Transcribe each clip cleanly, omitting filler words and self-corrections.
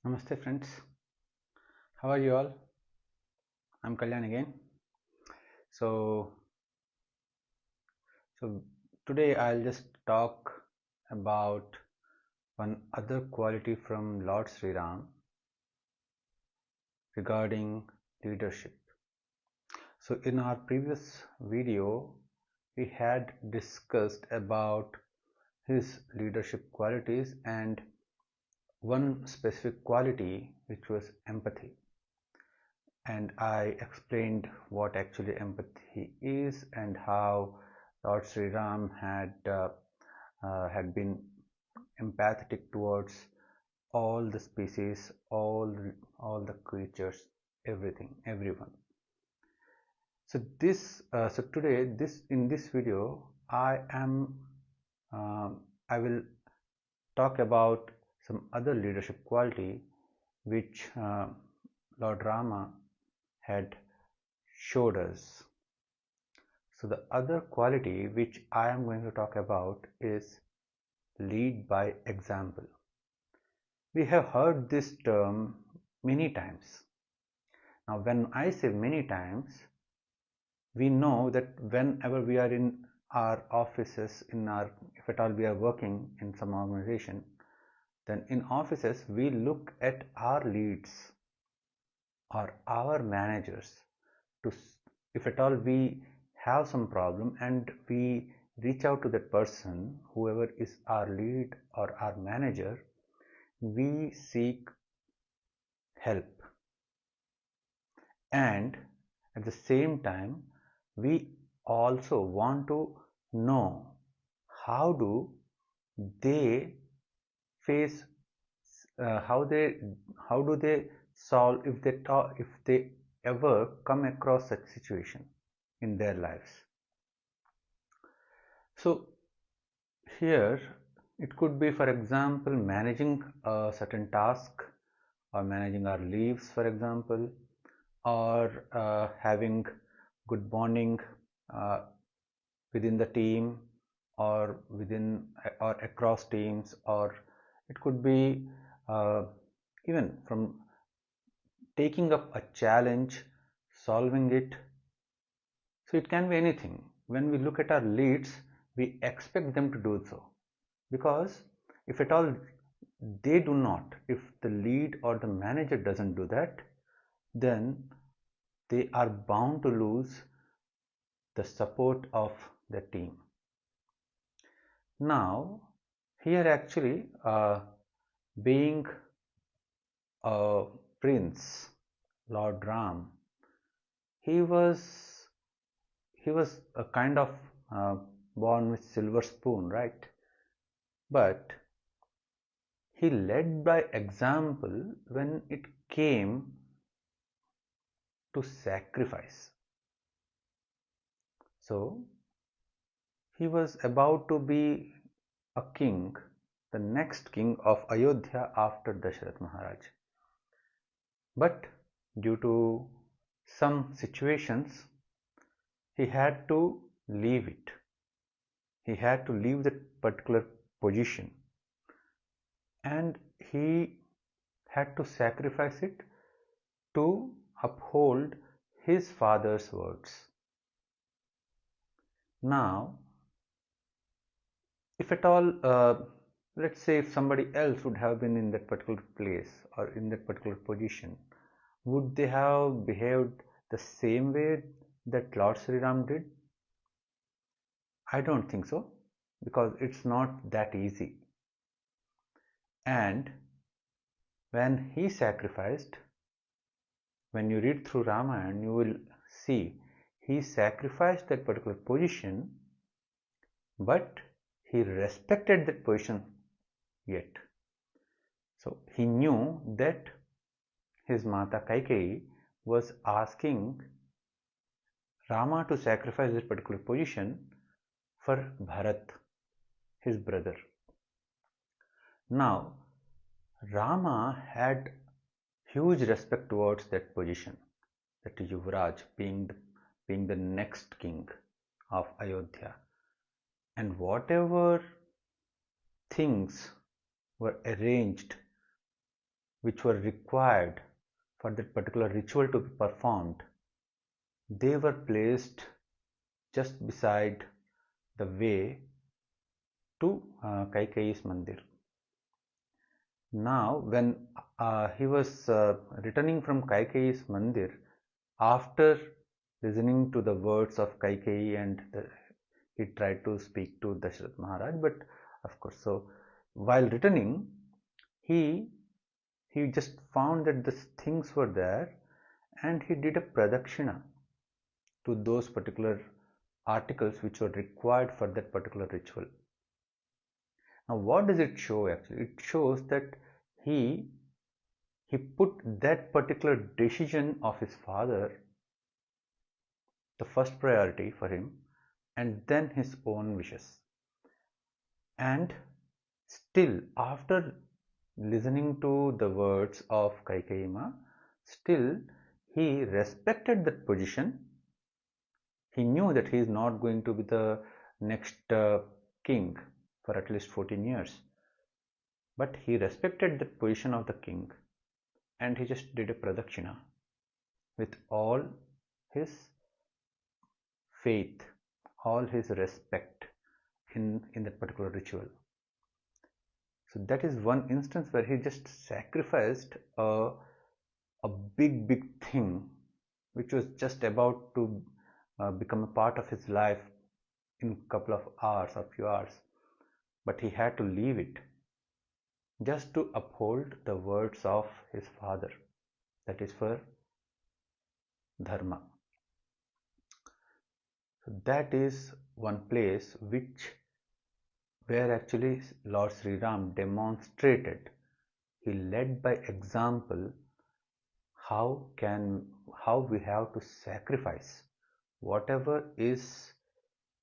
Namaste friends, how are you all? I'm Kalyan again. So, so today I'll just talk about one other quality from Lord Sriram regarding leadership. So in our previous video, we had discussed about his leadership qualities and one specific quality which was empathy. And I explained what actually empathy is and how Lord Sriram had been empathetic towards all the species, all the creatures, everything, everyone. So today, in this video, I will talk about some other leadership quality which Lord Rama had showed us. So the other quality which I am going to talk about is lead by example. We have heard this term many times. Now when I say many times, we know that whenever we are in our offices, if at all we are working in some organization, then in offices we look at our leads or our managers to, if at all we have some problem and we reach out to that person, whoever is our lead or our manager, we seek help, and at the same time we also want to know how do they face how do they solve if they ever come across such situation in their lives. So here it could be, for example, managing a certain task or managing our leaves, for example, or having good bonding uh, within the team or within or across teams, or it could be even from taking up a challenge, solving it. So it can be anything. When we look at our leads, we expect them to do so, because if at all they do not, if the lead or the manager doesn't do that, then they are bound to lose the support of the team. Now here actually being a prince, Lord Ram, he was a kind of uh, born with silver spoon, right? But he led by example when it came to sacrifice. So he was about to be a king, the next king of Ayodhya after Dasharath Maharaj. But due to some situations, he had to leave it. He had to leave that particular position, and he had to sacrifice it to uphold his father's words. Now, if at all, let's say if somebody else would have been in that particular place or in that particular position, would they have behaved the same way that Lord Sriram did? I don't think so, because it's not that easy. And when he sacrificed, when you read through Ramayana, you will see he sacrificed that particular position, but he respected that position yet. So he knew that his Mata Kaikeyi was asking Rama to sacrifice this particular position for Bharat, his brother. Now, Rama had huge respect towards that position, that Yuvraj being the next king of Ayodhya, and whatever things were arranged which were required for that particular ritual to be performed, they were placed just beside the way to Kaikeyi's mandir. Now, when he was returning from Kaikeyi's mandir, after listening to the words of Kaikeyi, and he tried to speak to Dashrath Maharaj, but of course, so while returning, he just found that the things were there, and he did a pradakshina to those particular articles which were required for that particular ritual. Now, what does it show actually? It shows that he put that particular decision of his father the first priority for him, and then his own wishes. And still, after listening to the words of Kaikeyi, still he respected that position. He knew that he is not going to be the next king for at least 14 years. But he respected the position of the king, and he just did a pradakshina with all his faith, all his respect in that particular ritual. So that is one instance where he just sacrificed a big thing which was just about to become a part of his life in a couple of hours or few hours, but he had to leave it just to uphold the words of his father, that is for dharma. So that is one place where actually Lord Sriram demonstrated, he led by example how we have to sacrifice whatever is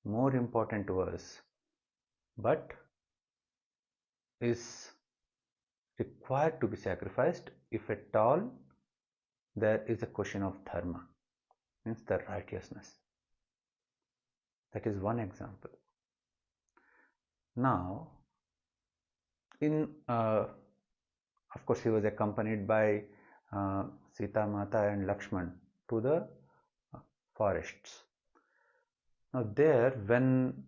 more important to us, but is required to be sacrificed if at all there is a question of dharma, means the righteousness. That is one example. Now, of course, he was accompanied by Sita Mata and Lakshman to the forests. Now there, when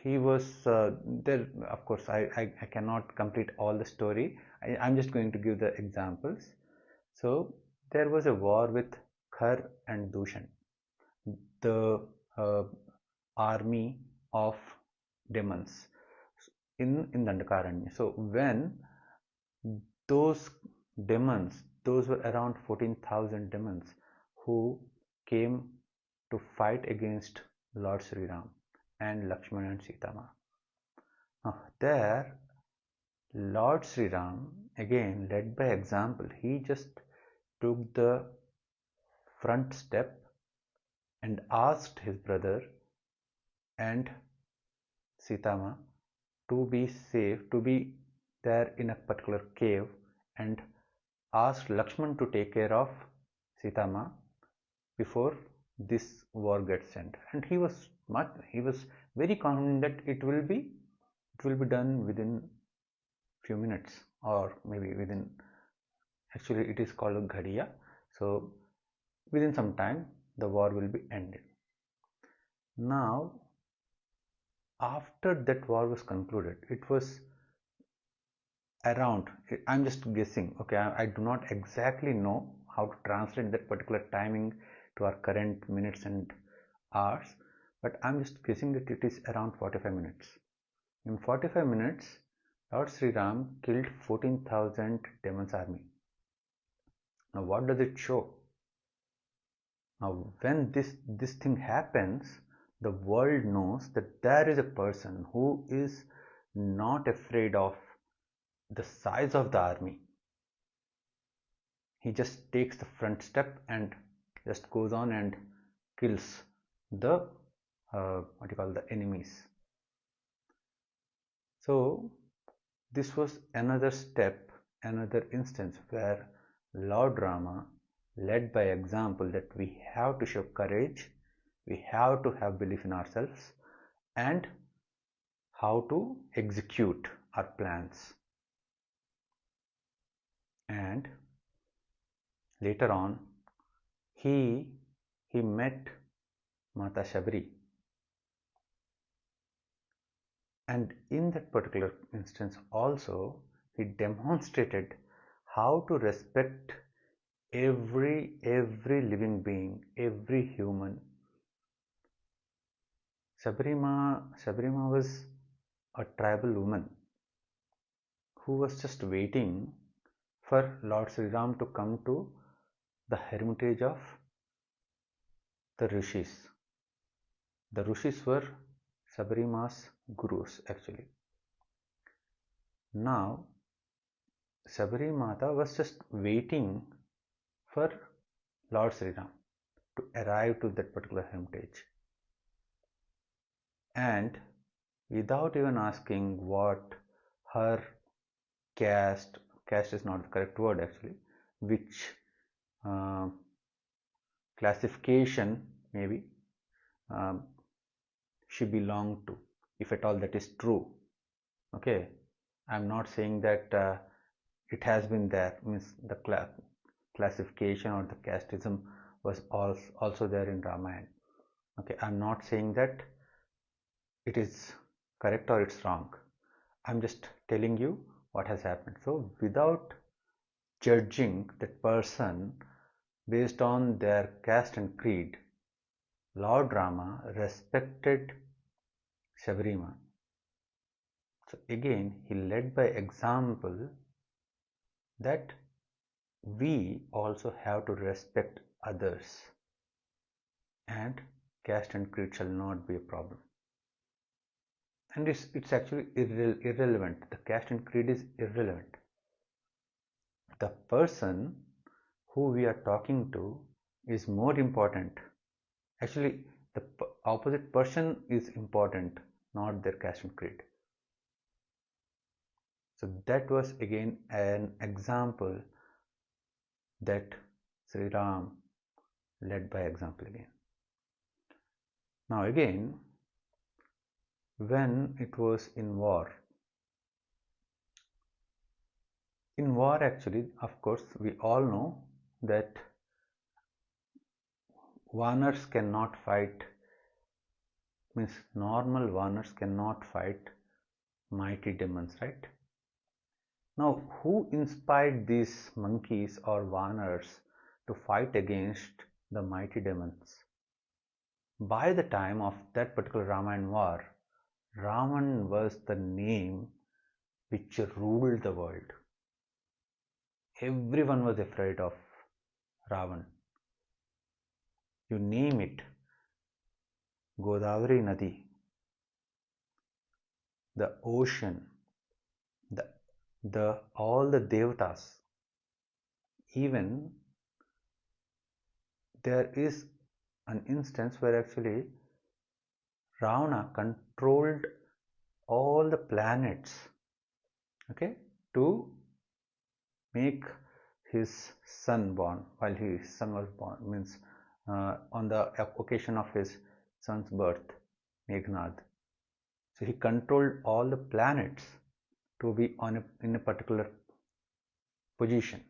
he was there, of course, I cannot complete all the story. I'm just going to give the examples. So there was a war with Khar and Dushan, the army of demons in Dandakaranya. So when those demons, those were around 14,000 demons who came to fight against Lord Sriram and Lakshmana and Sita. Now there, Lord Sriram, again led by example, he just took the front step and asked his brother and Sitama to be safe, to be there in a particular cave, and asked Lakshman to take care of Sitama before this war gets sent. And he was very confident that it will be done within few minutes, or maybe within, actually it is called a ghadiya, so within some time the war will be ended. Now after that war was concluded, it was around, I'm just guessing, okay, I do not exactly know how to translate that particular timing to our current minutes and hours, but I'm just guessing that it is around 45 minutes. In 45 minutes, Lord Sriram killed 14,000 demons army. Now what does it show? Now when this thing happens, the world knows that there is a person who is not afraid of the size of the army. He just takes the front step and just goes on and kills the the enemies. So this was another step, another instance where Lord Rama led by example, that we have to show courage, we have to have belief in ourselves, and how to execute our plans. And later on, he met Mata Shabri. And in that particular instance also, he demonstrated how to respect every living being, every human. Sabarima was a tribal woman who was just waiting for Lord Sriram to come to the hermitage of the rishis. The rishis were Sabarima's gurus actually. Now Sabari Mata was just waiting for Lord Sriram to arrive to that particular hermitage, and without even asking what her caste is not the correct word actually, which uh, classification maybe she belonged to, if at all that is true. Okay, I'm not saying that it has been there, means the classification or the casteism was also there in Ramayana. Okay, I'm not saying that it is correct or it's wrong. I'm just telling you what has happened. So without judging that person based on their caste and creed, Lord Rama respected Sabarima. So again, he led by example that we also have to respect others, and caste and creed shall not be a problem. And it's actually irrelevant. The caste and creed is irrelevant. The person who we are talking to is more important. Actually, the opposite person is important, not their caste and creed. So that was again an example that Sri Ram led by example again. Now again, when it was in war actually, of course, we all know that Vanars cannot fight, means normal Vanars cannot fight mighty demons, right? Now, who inspired these monkeys or Vanars to fight against the mighty demons? By the time of that particular Ramayana war, Ravan was the name which ruled the world. Everyone was afraid of Ravan. You name it, Godavari Nadi, the ocean, all the devatas, even there is an instance where actually Ravana controlled all the planets, okay, to make his son born. While his son was born, means on the occasion of his son's birth, Meghnad. So he controlled all the planets to be in a particular position.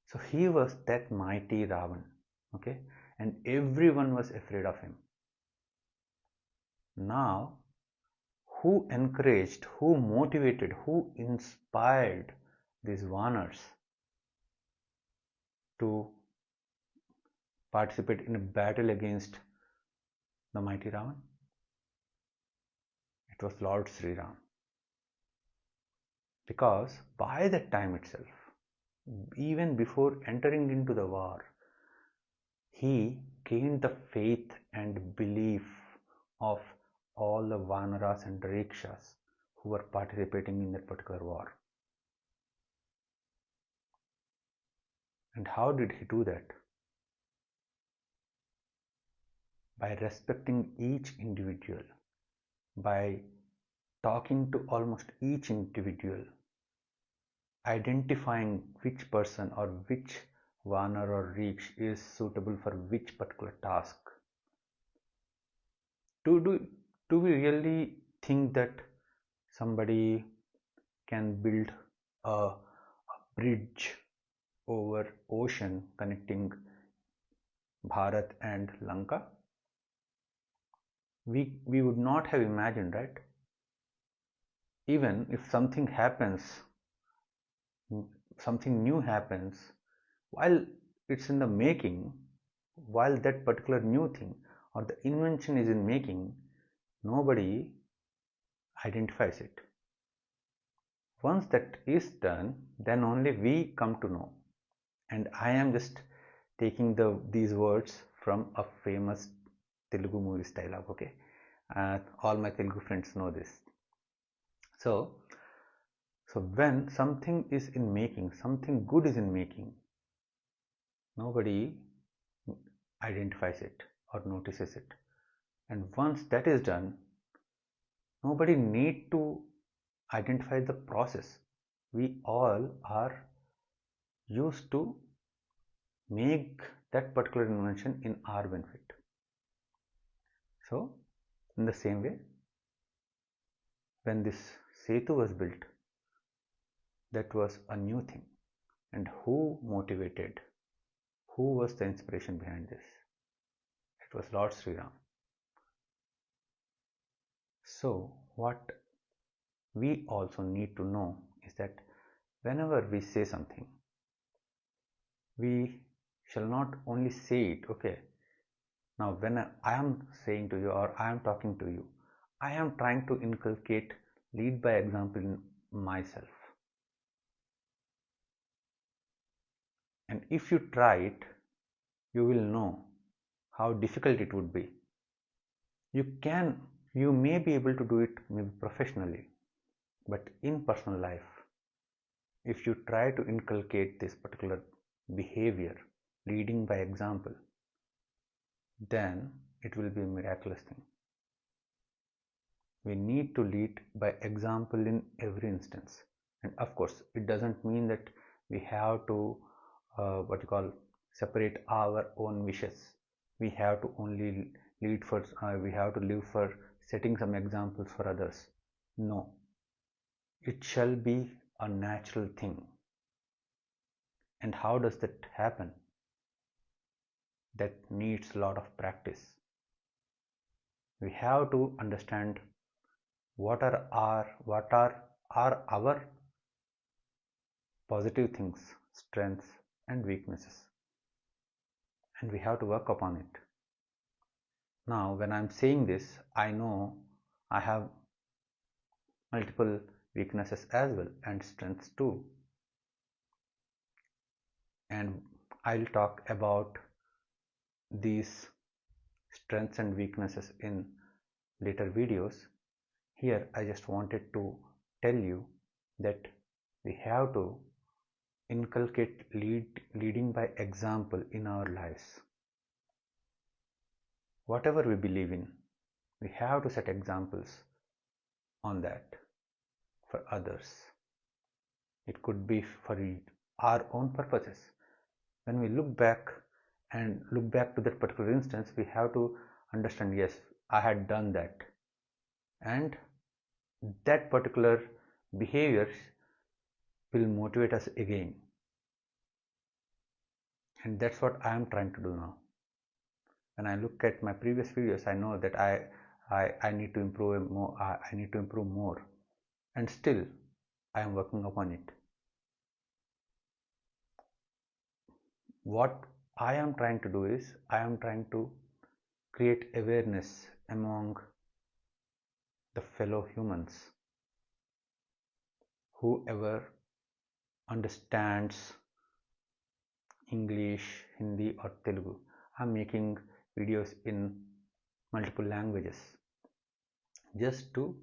So he was that mighty Ravan, okay, and everyone was afraid of him. Now, who encouraged, who motivated, who inspired these Vanars to participate in a battle against the mighty Ravan? It was Lord Sriram. Because by that time itself, even before entering into the war, he gained the faith and belief of all the Vanaras and Rikshas who were participating in that particular war. And how did he do that? By respecting each individual, by talking to almost each individual, identifying which person or which Vanar or Riksh is suitable for which particular task. Do we really think that somebody can build a bridge over ocean connecting Bharat and Lanka, we would not have imagined, right? Even if something happens, something new happens, while it's in the making, while that particular new thing or the invention is in making, nobody identifies it. Once that is done, then only we come to know. And I am just taking these words from a famous Telugu movie dialogue. Okay, all my Telugu friends know this. So when something is in making, something good is in making, nobody identifies it or notices it. And once that is done, nobody need to identify the process. We all are used to make that particular invention in our benefit. So in the same way, when this Setu was built, that was a new thing. And who motivated? Who was the inspiration behind this? It was Lord Sriram. So what we also need to know is that whenever we say something, we shall not only say it, okay, now when I am saying to you or I am talking to you, I am trying to inculcate, lead by example in myself. And if you try it, you will know how difficult it would be. You may be able to do it maybe professionally, but in personal life, if you try to inculcate this particular behavior, leading by example, then it will be a miraculous thing. We need to lead by example in every instance. And of course, it doesn't mean that we have to separate our own wishes. We have to only lead for, we have to live for setting some examples for others. No, it shall be a natural thing. And how does that happen? That needs a lot of practice. We have to understand what are our positive things, strengths and weaknesses, and we have to work upon it. Now when I'm saying this, I know I have multiple weaknesses as well and strengths too, and I'll talk about these strengths and weaknesses in later videos. Here I just wanted to tell you that we have to inculcate leading by example in our lives. Whatever we believe in, we have to set examples on that for others. It could be for our own purposes. When we look back to that particular instance, we have to understand, yes, I had done that, and that particular behaviors will motivate us again. And that's what I am trying to do now. When I look at my previous videos, I know that I need to improve more. I need to improve more, and still I am working upon it. What I am trying to do is I am trying to create awareness among the fellow humans. Whoever understands English, Hindi or Telugu, I am making videos in multiple languages just to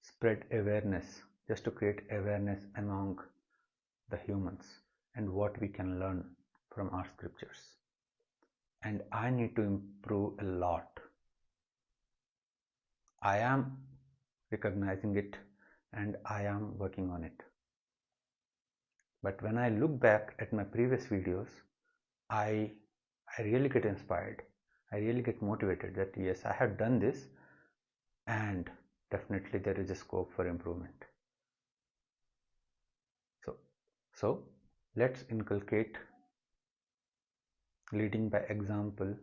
spread awareness, just to create awareness among the humans and what we can learn from our scriptures. And I need to improve a lot. I am recognizing it and I am working on it. But when I look back at my previous videos, I really get inspired. I really get motivated that yes, I have done this and definitely there is a scope for improvement. So let's inculcate leading by example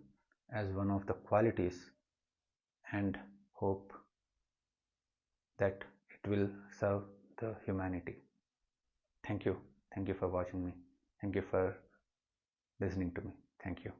as one of the qualities and hope that it will serve the humanity. Thank you. Thank you for watching me. Thank you for listening to me. Thank you.